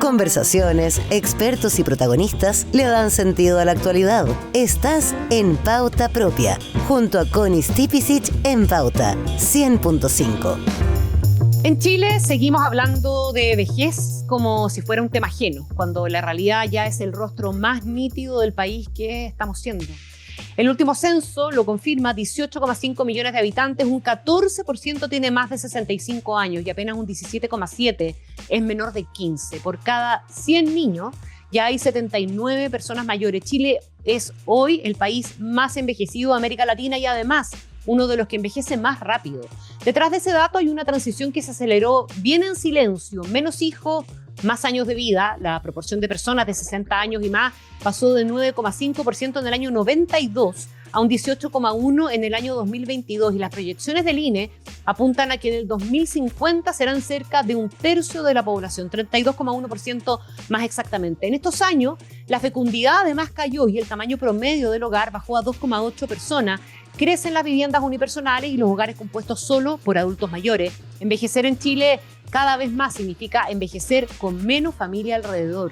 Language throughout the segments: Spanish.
Conversaciones, expertos y protagonistas le dan sentido a la actualidad. Estás en Pauta Propia, junto a Connie Stipicic en Pauta 100.5. En Chile seguimos hablando de vejez como si fuera un tema ajeno, cuando la realidad ya es el rostro más nítido del país que estamos siendo. El último censo lo confirma: 18,5 millones de habitantes, un 14% tiene más de 65 años y apenas un 17,7% es menor de 15. Por cada 100 niños ya hay 79 personas mayores. Chile es hoy el país más envejecido de América Latina y además uno de los que envejece más rápido. Detrás de ese dato hay una transición que se aceleró bien en silencio: menos hijos, más años de vida. La proporción de personas de 60 años y más pasó de 9,5% en el año 92 a un 18,1% en el año 2022, y las proyecciones del INE apuntan a que en el 2050 serán cerca de un tercio de la población, 32,1% más exactamente. En estos años, la fecundidad además cayó y el tamaño promedio del hogar bajó a 2,8 personas. Crecen las viviendas unipersonales y los hogares compuestos solo por adultos mayores. Envejecer en Chile cada vez más significa envejecer con menos familia alrededor.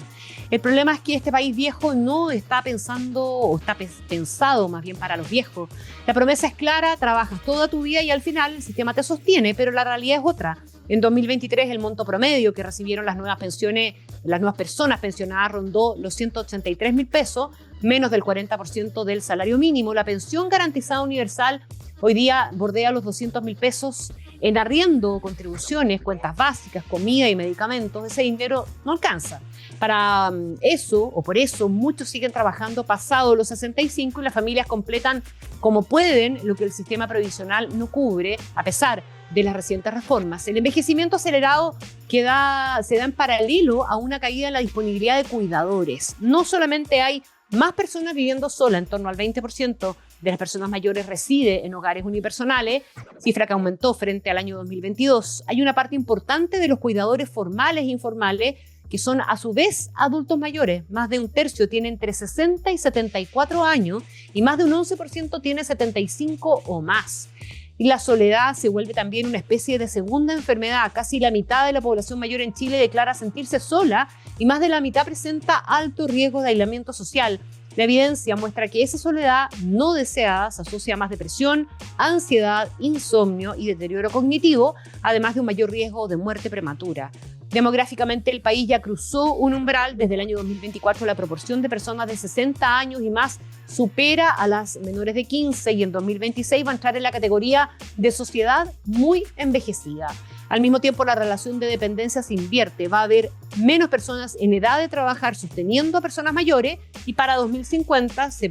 El problema es que este país viejo no está pensando, o está pensado más bien para los viejos. La promesa es clara: trabajas toda tu vida y al final el sistema te sostiene, pero la realidad es otra. En 2023 el monto promedio que recibieron las nuevas personas pensionadas rondó los 183.000 pesos, menos del 40% del salario mínimo. La pensión garantizada universal hoy día bordea los 200.000 pesos. En arriendo, contribuciones, cuentas básicas, comida y medicamentos, ese dinero no alcanza. Para eso, o por eso, muchos siguen trabajando pasados los 65 y las familias completan como pueden lo que el sistema previsional no cubre, a pesar de las recientes reformas. El envejecimiento acelerado se da en paralelo a una caída en la disponibilidad de cuidadores. No solamente hay más personas viviendo solas, en torno al 20% de las personas mayores reside en hogares unipersonales, cifra que aumentó frente al año 2022. Hay una parte importante de los cuidadores formales e informales que son a su vez adultos mayores. Más de un tercio tiene entre 60 y 74 años y más de un 11% tiene 75 o más. Y la soledad se vuelve también una especie de segunda enfermedad. Casi la mitad de la población mayor en Chile declara sentirse sola y más de la mitad presenta alto riesgo de aislamiento social. La evidencia muestra que esa soledad no deseada se asocia a más depresión, ansiedad, insomnio y deterioro cognitivo, además de un mayor riesgo de muerte prematura. Demográficamente, el país ya cruzó un umbral. Desde el año 2024, la proporción de personas de 60 años y más supera a las menores de 15 y en 2026 va a entrar en la categoría de sociedad muy envejecida. Al mismo tiempo, la relación de dependencia se invierte. Va a haber menos personas en edad de trabajar sosteniendo a personas mayores y para 2050 se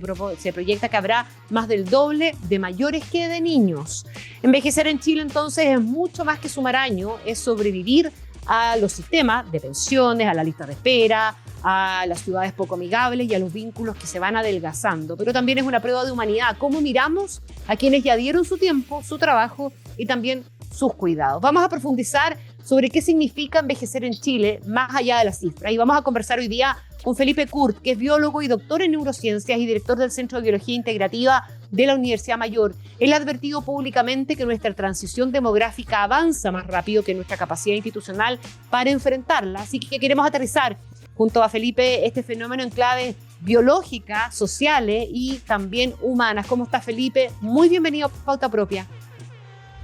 proyecta que habrá más del doble de mayores que de niños. Envejecer en Chile entonces es mucho más que sumar años, es sobrevivir a los sistemas de pensiones, a la lista de espera, a las ciudades poco amigables y a los vínculos que se van adelgazando. Pero también es una prueba de humanidad, cómo miramos a quienes ya dieron su tiempo, su trabajo y también sus cuidados. Vamos a profundizar sobre qué significa envejecer en Chile, más allá de las cifras. Y vamos a conversar hoy día con Felipe Kurt, que es biólogo y doctor en neurociencias y director del Centro de Biología Integrativa de la Universidad Mayor. Él ha advertido públicamente que nuestra transición demográfica avanza más rápido que nuestra capacidad institucional para enfrentarla. Así que queremos aterrizar junto a Felipe este fenómeno en claves biológicas, sociales y también humanas. ¿Cómo está, Felipe? Muy bienvenido a Pauta Propia.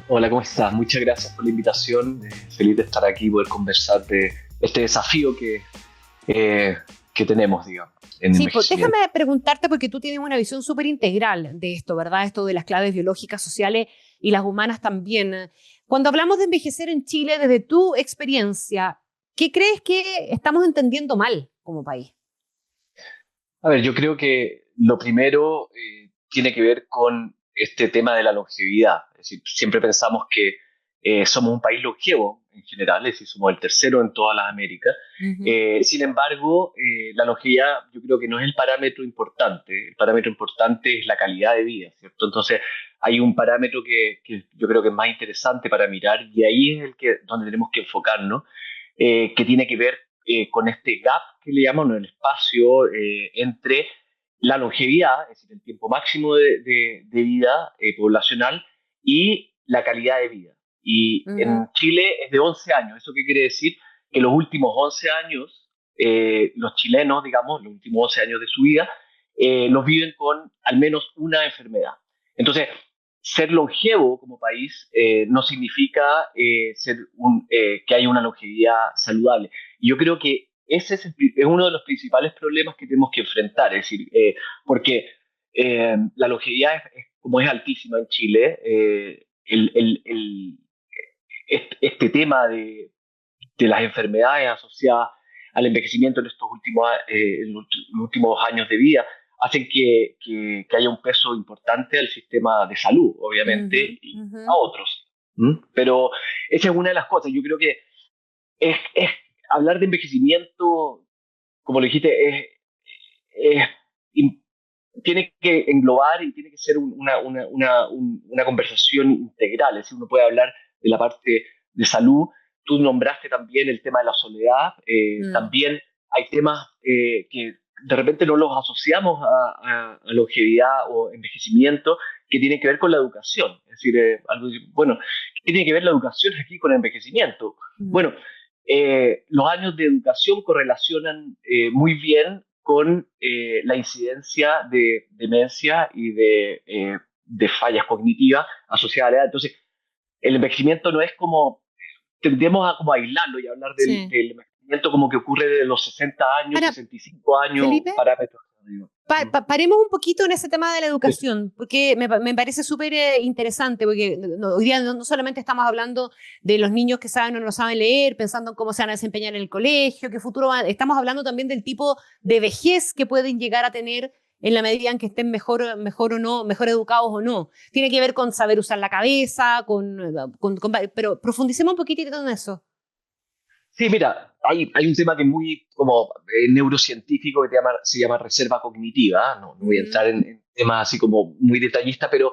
Hola, ¿cómo estás? Muchas gracias por la invitación. Feliz de estar aquí y poder conversar de este desafío que tenemos, digamos. Sí, pues déjame preguntarte, porque tú tienes una visión súper integral de esto, ¿verdad? Esto de las claves biológicas, sociales y las humanas también. Cuando hablamos de envejecer en Chile, desde tu experiencia, ¿qué crees que estamos entendiendo mal como país? A ver, yo creo que lo primero tiene que ver con este tema de la longevidad. Es decir, siempre pensamos que somos un país longevo en general, es decir, somos el tercero en todas las Américas. Sin embargo, la longevidad yo creo que no es el parámetro importante. El parámetro importante es la calidad de vida, ¿cierto? Entonces, hay un parámetro que yo creo que es más interesante para mirar y ahí es donde tenemos que enfocarnos, que tiene que ver con este gap que le llamamos, el espacio entre la longevidad, es decir, el tiempo máximo de vida poblacional y la calidad de vida. Y en Chile es de 11 años. ¿Eso qué quiere decir? Que los últimos 11 años los chilenos, digamos, los últimos 12 años de su vida, los viven con al menos una enfermedad. Entonces, ser longevo como país no significa que haya una longevidad saludable. Y yo creo que ese es uno de los principales problemas que tenemos que enfrentar, es decir, porque la longevidad, como es altísima en Chile, este tema de las enfermedades asociadas al envejecimiento en los últimos años de vida hacen que haya un peso importante al sistema de salud, obviamente, y a otros. Pero esa es una de las cosas. Yo creo que es hablar de envejecimiento, como lo dijiste, es, tiene que englobar y tiene que ser una conversación integral. Es decir, uno puede hablar de la parte de salud. Tú nombraste también el tema de la soledad. También hay temas que de repente no los asociamos a longevidad o envejecimiento, que tienen que ver con la educación. Es decir, bueno, ¿qué tiene que ver la educación aquí con el envejecimiento? Bueno, los años de educación correlacionan muy bien con la incidencia de demencia y de fallas cognitivas asociadas a la edad. Entonces, el envejecimiento no es como, tendemos a como aislarlo y hablar del envejecimiento como que ocurre de los 60 años, 65 años, Felipe, parámetros. Paremos un poquito en ese tema de la educación, porque me parece súper interesante, porque hoy día no solamente estamos hablando de los niños que saben o no saben leer, pensando en cómo se van a desempeñar en el colegio, qué futuro van, estamos hablando también del tipo de vejez que pueden llegar a tener en la medida en que estén mejor o no, mejor educados o no. Tiene que ver con saber usar la cabeza, pero profundicemos un poquitito en eso. Sí, mira, hay un tema que es muy como neurocientífico que se llama reserva cognitiva. No voy a entrar en temas así como muy detallistas, pero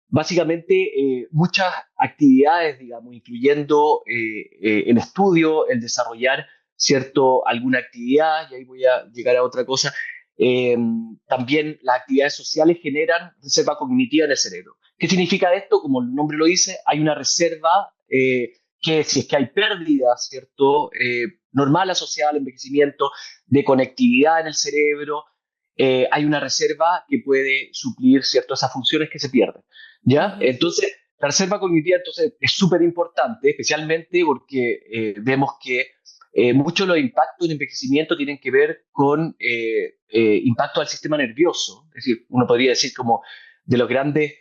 básicamente muchas actividades, digamos, incluyendo el estudio, el desarrollar alguna actividad, y ahí voy a llegar a otra cosa. También las actividades sociales generan reserva cognitiva en el cerebro. ¿Qué significa esto? Como el nombre lo dice, hay una reserva que si es que hay pérdida, ¿cierto? Normal asociada al envejecimiento, de conectividad en el cerebro, hay una reserva que puede suplir, ¿cierto?, esas funciones que se pierden, ¿ya? Entonces, la reserva cognitiva entonces, es súper importante, especialmente porque vemos que muchos de los impactos en envejecimiento tienen que ver con impactos al sistema nervioso. Es decir, uno podría decir como de los grandes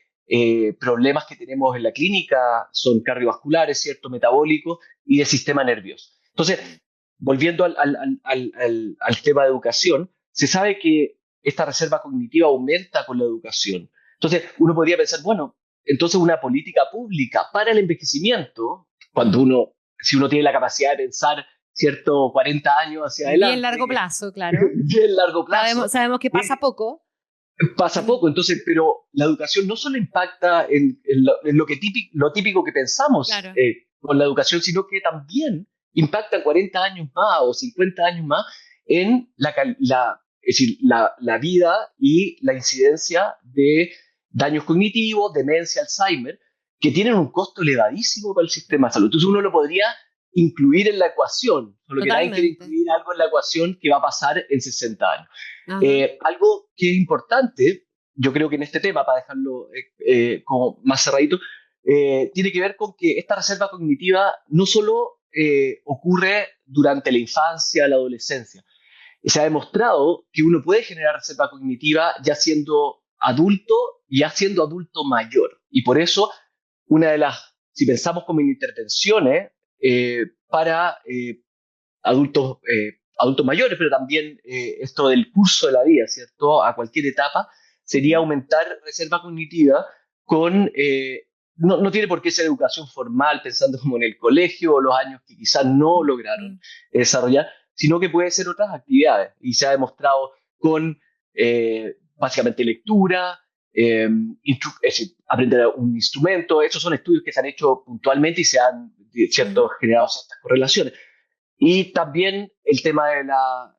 problemas que tenemos en la clínica son cardiovasculares, ¿cierto?, metabólicos y de sistema nervioso. Entonces, volviendo al tema de educación, se sabe que esta reserva cognitiva aumenta con la educación. Entonces, uno podría pensar, bueno, entonces una política pública para el envejecimiento, si uno tiene la capacidad de pensar, ¿cierto?, 40 años hacia adelante. Bien largo plazo, claro. Bien largo plazo. Sabemos que pasa poco. Pasa poco, entonces, pero la educación no solo impacta en lo típico que pensamos claro. Con la educación, sino que también impacta 40 años más o 50 años más en es decir, la vida y la incidencia de daños cognitivos, demencia, Alzheimer, que tienen un costo elevadísimo para el sistema de salud. Entonces uno lo podría incluir en la ecuación, solo que nadie quiere incluir algo en la ecuación que va a pasar en 60 años. Algo que es importante, yo creo que en este tema, para dejarlo como más cerradito, tiene que ver con que esta reserva cognitiva no solo ocurre durante la infancia, la adolescencia. Se ha demostrado que uno puede generar reserva cognitiva ya siendo adulto y ya siendo adulto mayor. Y por eso, si pensamos como en intervenciones para adultos mayores, pero también esto del curso de la vida, ¿cierto?, a cualquier etapa, sería aumentar reserva cognitiva con... no tiene por qué ser educación formal, pensando como en el colegio o los años que quizás no lograron desarrollar, sino que puede ser otras actividades. Y se ha demostrado con básicamente lectura, es decir, aprender un instrumento. Esos son estudios que se han hecho puntualmente y se han generado ciertas correlaciones. Y también el tema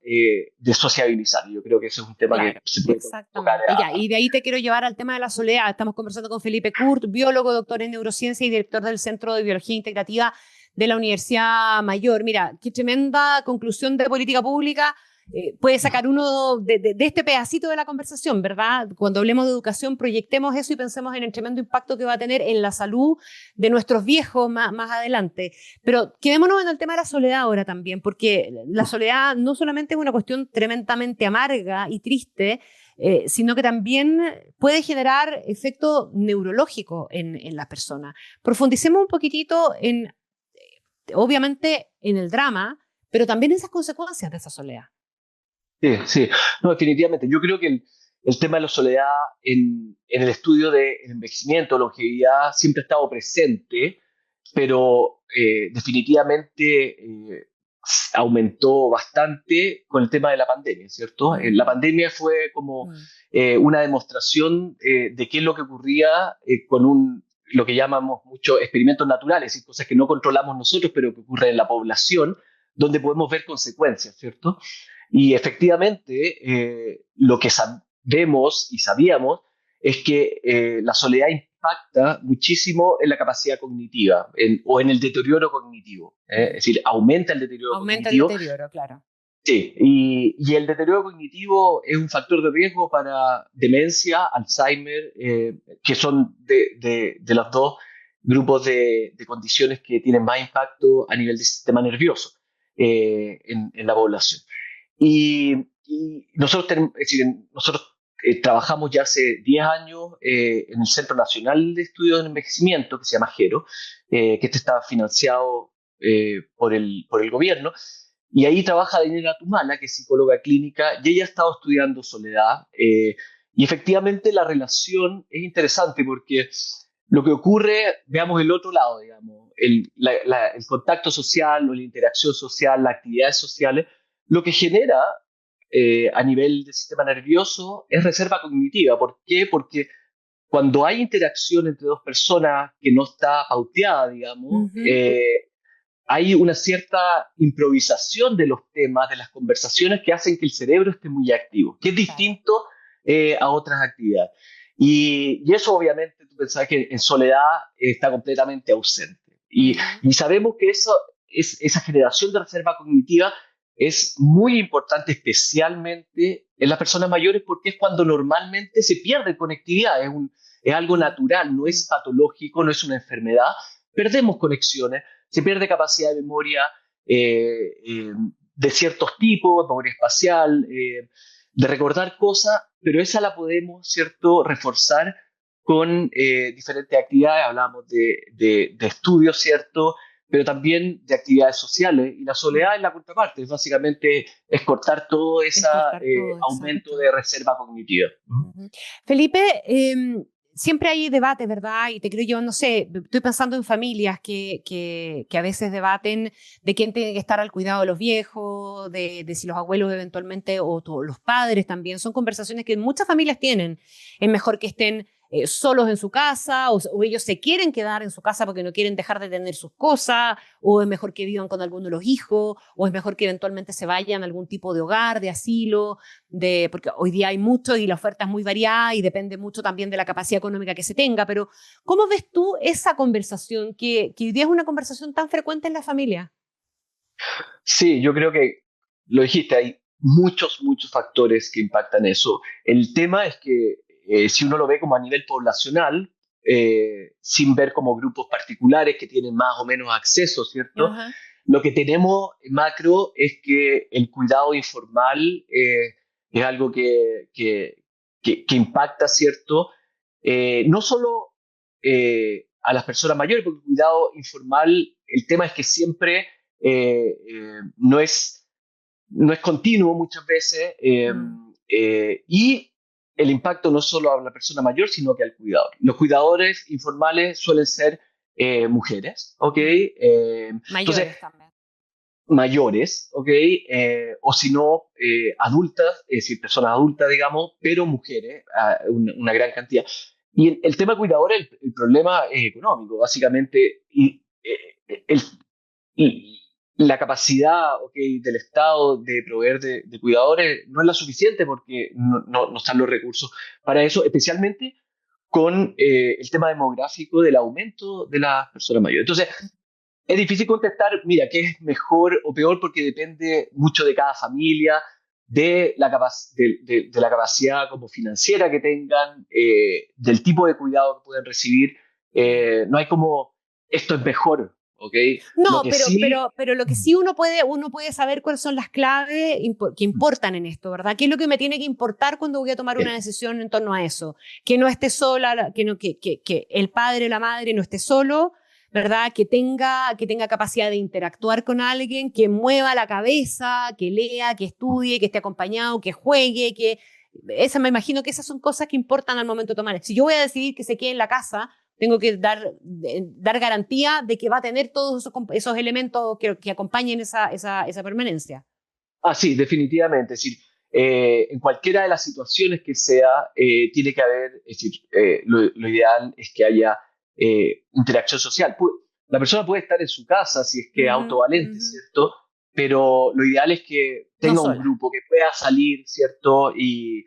de sociabilizar. Yo creo que ese es un tema que se puede tocar. Y de ahí te quiero llevar al tema de la soledad. Estamos conversando con Felipe Kurt, biólogo, doctor en neurociencia y director del Centro de Biología Integrativa de la Universidad Mayor. Mira, qué tremenda conclusión de política pública. Puede sacar uno de este pedacito de la conversación, ¿verdad? Cuando hablemos de educación, proyectemos eso y pensemos en el tremendo impacto que va a tener en la salud de nuestros viejos más adelante. Pero quedémonos en el tema de la soledad ahora también, porque la soledad no solamente es una cuestión tremendamente amarga y triste, sino que también puede generar efecto neurológico en las personas. Profundicemos un poquitito obviamente, en el drama, pero también en esas consecuencias de esa soledad. Sí, sí, no, definitivamente. Yo creo que el tema de la soledad en el estudio del envejecimiento, longevidad, siempre ha estado presente, pero definitivamente aumentó bastante con el tema de la pandemia, ¿cierto? La pandemia fue como una demostración de qué es lo que ocurría con lo que llamamos mucho experimentos naturales, y cosas que no controlamos nosotros, pero que ocurren en la población, donde podemos ver consecuencias, ¿cierto? Y efectivamente, lo que sabemos y sabíamos es que la soledad impacta muchísimo en la capacidad cognitiva o en el deterioro cognitivo. Es decir, aumenta el deterioro cognitivo. Aumenta el deterioro, claro. Sí, y el deterioro cognitivo es un factor de riesgo para demencia, Alzheimer, que son de los dos grupos de condiciones que tienen más impacto a nivel del sistema nervioso en la población. Y nosotros trabajamos ya hace 10 años en el Centro Nacional de Estudios del Envejecimiento, que se llama GERO, que está financiado por el gobierno. Y ahí trabaja Daniela Tumala, que es psicóloga clínica, y ella ha estado estudiando soledad. Y efectivamente la relación es interesante porque lo que ocurre, veamos el otro lado, digamos, el contacto social o la interacción social, las actividades sociales, lo que genera a nivel del sistema nervioso es reserva cognitiva. ¿Por qué? Porque cuando hay interacción entre dos personas que no está pauteada, digamos, hay una cierta improvisación de los temas, de las conversaciones que hacen que el cerebro esté muy activo, que es distinto a otras actividades. Y eso obviamente tú pensás que en soledad está completamente ausente. Y sabemos que esa generación de reserva cognitiva es muy importante, especialmente en las personas mayores, porque es cuando normalmente se pierde conectividad. Es algo natural, no es patológico, no es una enfermedad. Perdemos conexiones, se pierde capacidad de memoria de ciertos tipos, memoria espacial, de recordar cosas, pero esa la podemos, ¿cierto?, reforzar con diferentes actividades. Hablábamos de estudios, ¿cierto?, pero también de actividades sociales, y la soledad es la contraparte, básicamente es cortar todo ese aumento de reserva cognitiva. Felipe, siempre hay debate, ¿verdad? Y te creo yo, no sé, estoy pensando en familias que a veces debaten de quién tiene que estar al cuidado de los viejos, de si los abuelos eventualmente o los padres también. Son conversaciones que muchas familias tienen. Es mejor que estén solos en su casa, o ellos se quieren quedar en su casa porque no quieren dejar de tener sus cosas, o es mejor que vivan con alguno de los hijos, o es mejor que eventualmente se vayan a algún tipo de hogar, de asilo, porque hoy día hay mucho y la oferta es muy variada y depende mucho también de la capacidad económica que se tenga. Pero ¿cómo ves tú esa conversación que hoy día es una conversación tan frecuente en la familia? Sí, yo creo que lo dijiste, hay muchos factores que impactan eso. El tema es que si uno lo ve como a nivel poblacional, sin ver como grupos particulares que tienen más o menos acceso, ¿cierto? Lo que tenemos en macro es que el cuidado informal es algo que impacta, ¿cierto? No solo a las personas mayores, porque el cuidado informal, el tema es que siempre no es continuo muchas veces, y el impacto no solo a la persona mayor, sino que al cuidador. Los cuidadores informales suelen ser mujeres, ¿ok? Mayores entonces, también. Mayores, ¿ok? O si no, adultas, es decir, personas adultas, digamos, pero mujeres, una gran cantidad. Y el tema cuidador, el problema es económico, básicamente, y la capacidad, okay, del Estado de proveer de cuidadores no es la suficiente porque no están los recursos para eso, especialmente con el tema demográfico del aumento de las personas mayores. Entonces, Es difícil contestar, mira, qué es mejor o peor porque depende mucho de cada familia, de la capacidad como financiera que tengan, del tipo de cuidado que pueden recibir. No hay como, esto es mejor, ¿ok? Lo No, que sí, pero lo que sí uno puede saber cuáles son las claves que importan en esto, ¿verdad? ¿Qué es lo que me tiene que importar cuando voy a tomar una decisión en torno a eso? Que no esté sola, que el padre o la madre no esté solo, ¿verdad? Que tenga capacidad de interactuar con alguien, que mueva la cabeza, que lea, que estudie, que esté acompañado, que juegue, me imagino que esas son cosas que importan al momento de tomar. Si yo voy a decidir que se quede en la casa, tengo que dar garantía de que va a tener todos esos elementos que acompañen esa permanencia. sí, definitivamente. Es decir, en cualquiera de las situaciones que sea, tiene que haber, es decir, lo ideal es que haya interacción social. La persona puede estar en su casa si es que es Ujú, autovalente, ujú. ¿cierto? Pero lo ideal es que No tenga un sola. grupo, que pueda salir, ¿cierto? Y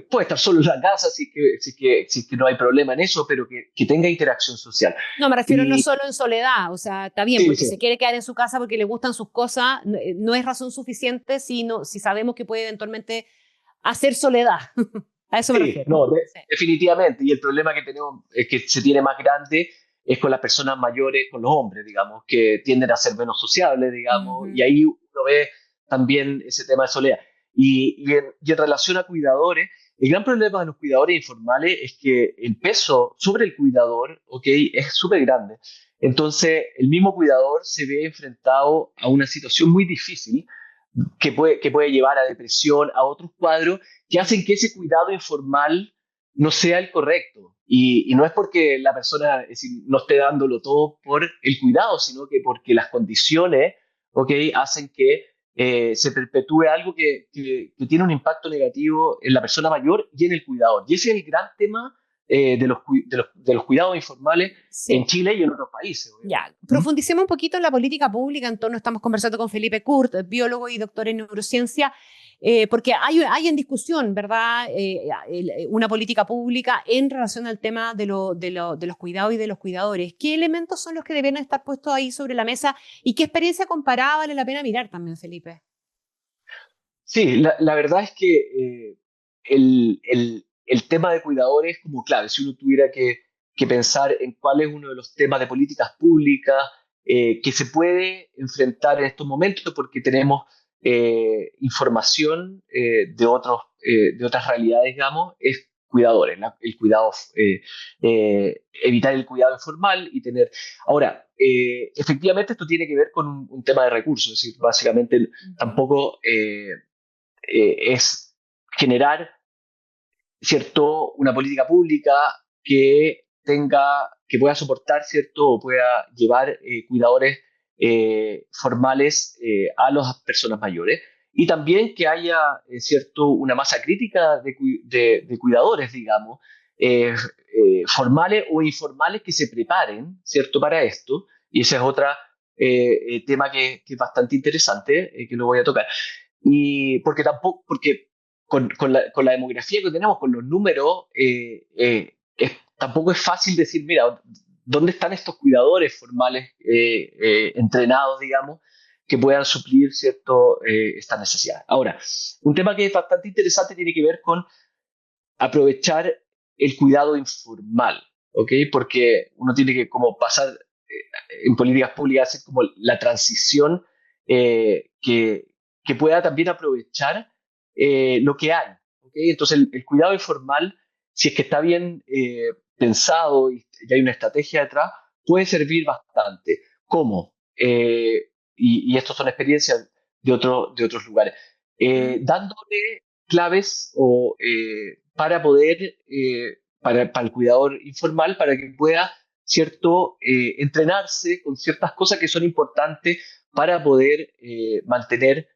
puede estar solo en la casa si es que no hay problema en eso, pero que tenga interacción social. No, me refiero no Y solo en soledad, o sea, está bien, sí, porque sí, se quiere quedar en su casa porque le gustan sus cosas, no es razón suficiente si sabemos que puede eventualmente hacer soledad. A eso me sí, refiero. no, Sí. definitivamente. Y el problema que tenemos es que se tiene más grande es con las personas mayores, con los hombres, digamos, que tienden a ser menos sociables, digamos, y Ujú. ahí uno ve también ese tema de soledad. Y en relación a cuidadores, el gran problema de los cuidadores informales es que el peso sobre el cuidador, ¿ok? Es súper grande. Entonces, el mismo cuidador se ve enfrentado a una situación muy difícil que puede llevar a depresión, a otros cuadros que hacen que ese cuidado informal no sea el correcto. Y no es porque la persona, es decir, no esté dándolo todo por el cuidado, sino que porque las condiciones, ¿ok? Hacen que se perpetúe algo que tiene un impacto negativo en la persona mayor y en el cuidador. Y ese es el gran tema de los cuidados informales en Sí. Chile y en otros países, obviamente. Ya, profundicemos un poquito en la política pública. En torno estamos conversando con Felipe Kurt, biólogo y doctor en neurociencia, porque hay en discusión, ¿verdad? Una política pública en relación al tema de los cuidados y de los cuidadores. ¿Qué elementos son los que deben estar puestos ahí sobre la mesa y qué experiencia comparada vale la pena mirar también, Felipe? Sí, la verdad es que el tema de cuidadores es como clave. Si uno tuviera que pensar en cuál es uno de los temas de políticas públicas que se puede enfrentar en estos momentos, porque tenemos información de otras realidades, digamos, es cuidadores, el cuidado, evitar el cuidado informal y tener. Ahora, efectivamente esto tiene que ver con un tema de recursos, es decir, básicamente Ujú. tampoco es generar, ¿cierto?, una política pública que pueda soportar, ¿cierto?, o pueda llevar cuidadores formales a las personas mayores. Y también que haya, ¿cierto?, una masa crítica de cuidadores, digamos, formales o informales que se preparen, ¿cierto?, para esto. Y ese es otro tema que es bastante interesante, que lo voy a tocar. Y porque con la demografía que tenemos, con los números, tampoco es fácil decir, mira, ¿dónde están estos cuidadores formales entrenados, digamos, que puedan suplir esta necesidad? Ahora, un tema que es bastante interesante tiene que ver con aprovechar el cuidado informal, ¿ok? Porque uno tiene que como pasar en políticas públicas, hacer como la transición que pueda también aprovechar lo que hay, ¿ok? Entonces el cuidado informal, si es que está bien pensado y hay una estrategia detrás, puede servir bastante. ¿Cómo? Y estas son experiencias de otros lugares. Mm. Dándole claves para poder, para el cuidador informal, para que pueda, ¿cierto?, entrenarse con ciertas cosas que son importantes para poder mantener,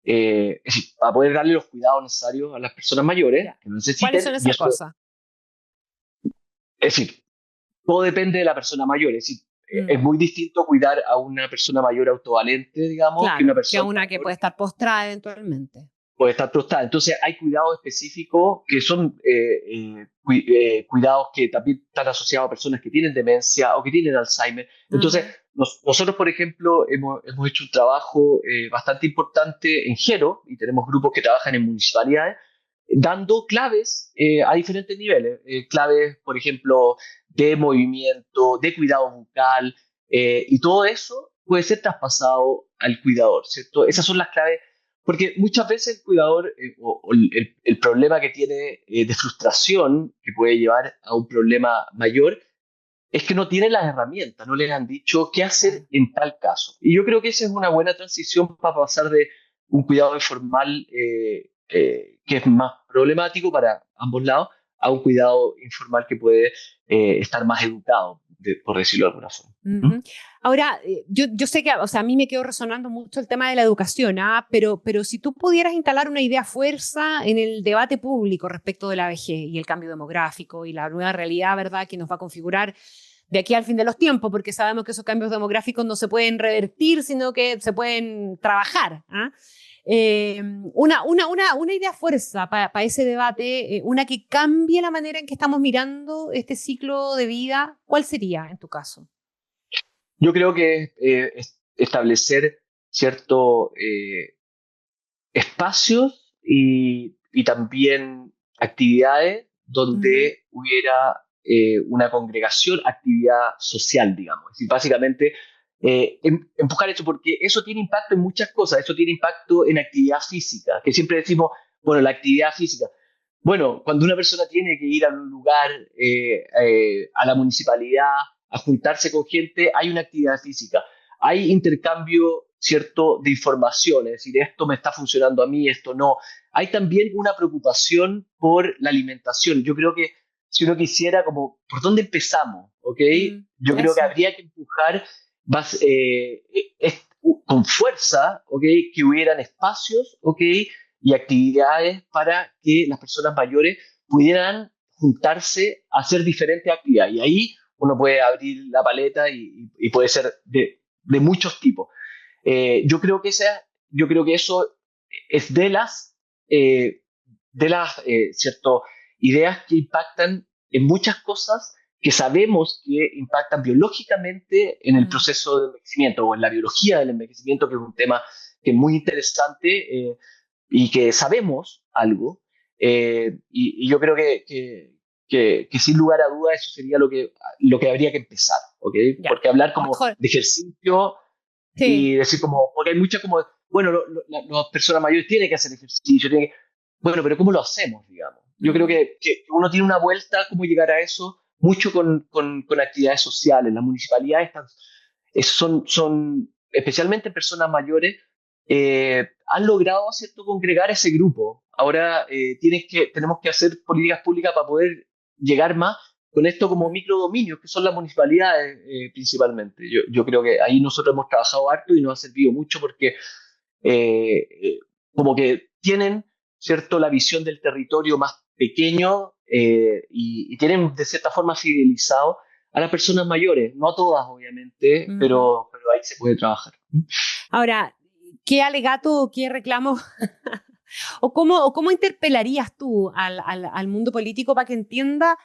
es decir, para poder darle los cuidados necesarios a las personas mayores Ya. que lo ¿Cuáles necesiten, son y esas eso, cosas? es decir, todo depende de la persona mayor, es decir, es Mm. muy distinto cuidar a una persona mayor autovalente, digamos, que una Claro, que a persona una que mayor. puede estar postrada eventualmente. puede estar prostada. Entonces hay cuidados específicos que son cuidados que también están asociados a personas que tienen demencia o que tienen Alzheimer. Entonces, nosotros, por ejemplo, hemos hecho un trabajo bastante importante en Gero, y tenemos grupos que trabajan en municipalidades, dando claves a diferentes niveles. Claves, por ejemplo, de movimiento, de cuidado bucal, y todo eso puede ser traspasado al cuidador, ¿cierto? Esas son las claves, porque muchas veces el cuidador o el problema que tiene de frustración, que puede llevar a un problema mayor, es que no tiene las herramientas, no les han dicho qué hacer en tal caso. Y yo creo que esa es una buena transición para pasar de un cuidado informal que es más problemático para ambos lados a un cuidado informal que puede estar más educado, por decirlo de alguna forma. Uh-huh. Ahora, yo sé que, o sea, a mí me quedó resonando mucho el tema de la educación, pero si tú pudieras instalar una idea fuerza en el debate público respecto de la vejez y el cambio demográfico y la nueva realidad, ¿verdad?, que nos va a configurar de aquí al fin de los tiempos, porque sabemos que esos cambios demográficos no se pueden revertir, sino que se pueden trabajar. Una idea fuerza para ese debate, una que cambie la manera en que estamos mirando este ciclo de vida, ¿cuál sería en tu caso? Yo creo que establecer ciertos espacios y también actividades donde hubiera una congregación, actividad social, digamos. Es decir, básicamente empujar eso, porque eso tiene impacto en muchas cosas. Eso tiene impacto en actividad física, que siempre decimos, bueno, la actividad física. Bueno, cuando una persona tiene que ir a un lugar, a la municipalidad, a juntarse con gente, hay una actividad física. Hay intercambio, ¿cierto?, de información, es decir, esto me está funcionando a mí, esto no. Hay también una preocupación por la alimentación. Yo creo que si uno quisiera, como, ¿por dónde empezamos? ¿Ok? Yo creo que habría que empujar con fuerza, ¿ok?, que hubieran espacios, ¿ok?, y actividades para que las personas mayores pudieran juntarse a hacer diferentes actividades. Y ahí uno puede abrir la paleta y puede ser de muchos tipos. Yo creo que eso es de las ¿cierto?, ideas que impactan en muchas cosas que sabemos que impactan biológicamente en el proceso de envejecimiento o en la biología del envejecimiento, que es un tema que es muy interesante y que sabemos algo. Y yo creo que sin lugar a dudas eso sería lo que habría que empezar, ¿ok? Porque hablar como de ejercicio y decir como, porque hay muchas como, bueno, las personas mayores tienen que hacer ejercicio, bueno, pero ¿cómo lo hacemos, digamos? Yo creo que uno tiene una vuelta cómo llegar a eso, mucho con actividades sociales. Las municipalidades son especialmente personas mayores, han logrado, ¿cierto?, congregar ese grupo. Ahora tenemos que hacer políticas públicas para poder llegar más con esto como microdominios, que son las municipalidades principalmente. Yo creo que ahí nosotros hemos trabajado harto y nos ha servido mucho porque como que tienen, ¿cierto?, la visión del territorio más pequeño y tienen de cierta forma fidelizado a las personas mayores, no a todas obviamente, pero ahí se puede trabajar. Ahora, ¿qué alegato o qué reclamo o cómo interpelarías tú al mundo político para que entienda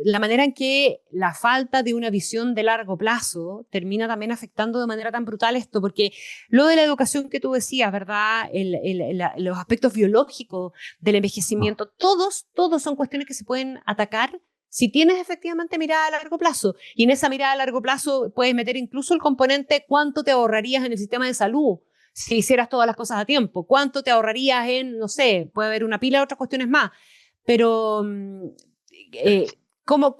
la manera en que la falta de una visión de largo plazo termina también afectando de manera tan brutal esto? Porque lo de la educación que tú decías, ¿verdad?, los aspectos biológicos del envejecimiento, todos son cuestiones que se pueden atacar si tienes efectivamente mirada a largo plazo. Y en esa mirada a largo plazo puedes meter incluso el componente cuánto te ahorrarías en el sistema de salud si hicieras todas las cosas a tiempo, cuánto te ahorrarías en, no sé, puede haber una pila de otras cuestiones más. Pero, ¿cómo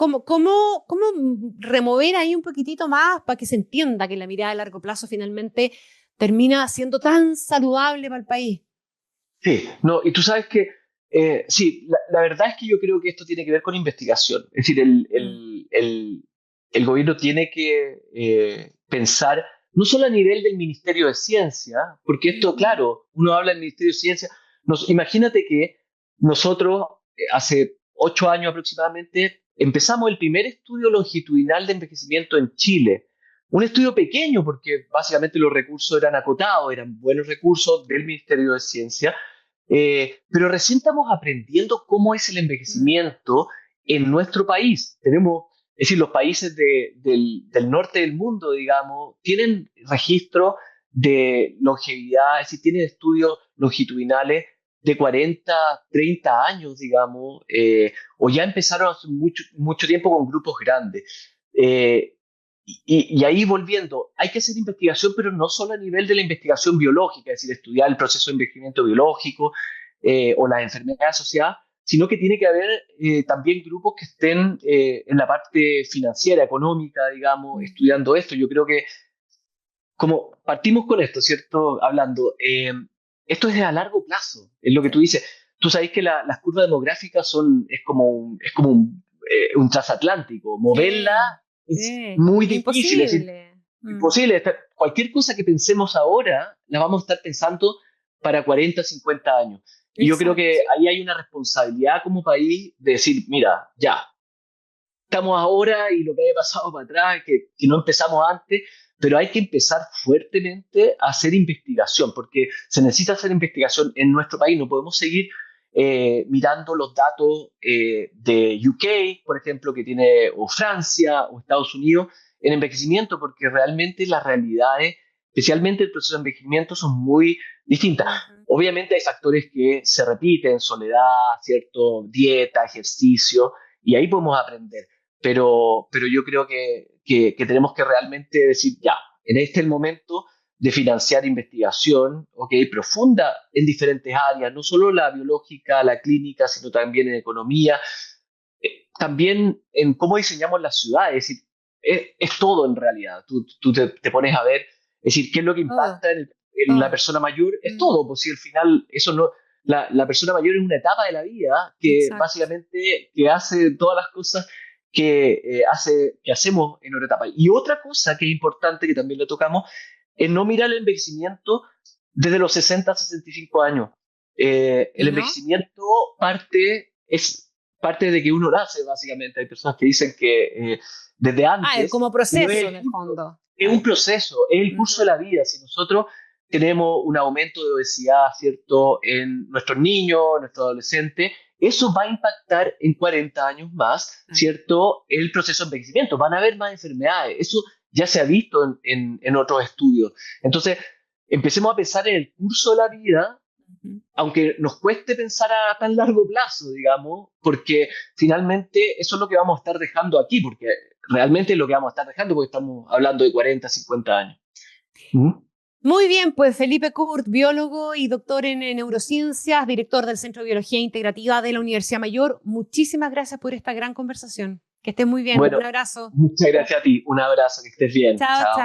remover ahí un poquitito más para que se entienda que la mirada a largo plazo finalmente termina siendo tan saludable para el país? Sí, no, y tú sabes que sí, la verdad es que yo creo que esto tiene que ver con investigación. Es decir, el gobierno tiene que pensar no solo a nivel del Ministerio de Ciencia, porque esto, claro, uno habla del Ministerio de Ciencia. Imagínate que nosotros hace 8 años aproximadamente empezamos el primer estudio longitudinal de envejecimiento en Chile. un estudio pequeño, porque básicamente los recursos eran acotados, eran buenos recursos del Ministerio de Ciencia, pero recién estamos aprendiendo cómo es el envejecimiento en nuestro país. Es decir, los países del norte del mundo, digamos, tienen registro de longevidad, es decir, tienen estudios longitudinales de 40, 30 años, digamos, o ya empezaron hace mucho tiempo con grupos grandes. Y ahí volviendo, hay que hacer investigación, pero no solo a nivel de la investigación biológica, es decir, estudiar el proceso de envejecimiento biológico o las enfermedades asociadas, sino que tiene que haber también grupos que estén en la parte financiera, económica, digamos, estudiando esto. Yo creo que, como partimos con esto, ¿cierto? Hablando, esto es a largo plazo, es lo que tú dices. Tú sabes que las curvas demográficas es como un transatlántico, moverla es muy difícil, es decir, imposible. Cualquier cosa que pensemos ahora, la vamos a estar pensando para 40, 50 años. Y yo creo que ahí hay una responsabilidad como país de decir, mira, ya, estamos ahora y lo que haya pasado para atrás, que no empezamos antes, pero hay que empezar fuertemente a hacer investigación, porque se necesita hacer investigación en nuestro país. No podemos seguir mirando los datos de UK, por ejemplo, que tiene o Francia o Estados Unidos en envejecimiento, porque realmente las realidades, especialmente el proceso de envejecimiento, son muy distintas. Obviamente hay factores que se repiten, soledad, ¿cierto? Dieta, ejercicio, y ahí podemos aprender. Pero yo creo que tenemos que realmente decir, ya, en este es el momento de financiar investigación, profunda en diferentes áreas, no solo la biológica, la clínica, sino también en economía, también en cómo diseñamos las ciudades. Es decir, es todo en realidad. Tú te pones a ver, es decir, qué es lo que impacta en la persona mayor, es todo, pues si al final eso no... La persona mayor es una etapa de la vida que básicamente que hace todas las cosas que hacemos en otra etapa. Y otra cosa que es importante, que también lo tocamos, es no mirar el envejecimiento desde los 60 a 65 años. El envejecimiento parte de que uno nace, básicamente. Hay personas que dicen que desde antes... es como proceso, en el fondo. Es un proceso, es el curso de la vida. Si nosotros tenemos un aumento de obesidad, ¿cierto?, en nuestros niños, en nuestros adolescentes, eso va a impactar en 40 años más, ¿cierto?, el proceso de envejecimiento. Van a haber más enfermedades. Eso ya se ha visto en otros estudios. Entonces, empecemos a pensar en el curso de la vida, aunque nos cueste pensar a tan largo plazo, digamos, porque finalmente eso es lo que vamos a estar dejando aquí, porque realmente es lo que vamos a estar dejando, porque estamos hablando de 40, 50 años. Muy bien, pues Felipe Kurt, biólogo y doctor en neurociencias, director del Centro de Biología Integrativa de la Universidad Mayor. Muchísimas gracias por esta gran conversación. Que estés muy bien. Bueno, un abrazo. Muchas gracias a ti. Un abrazo, que estés bien. Chao, chao.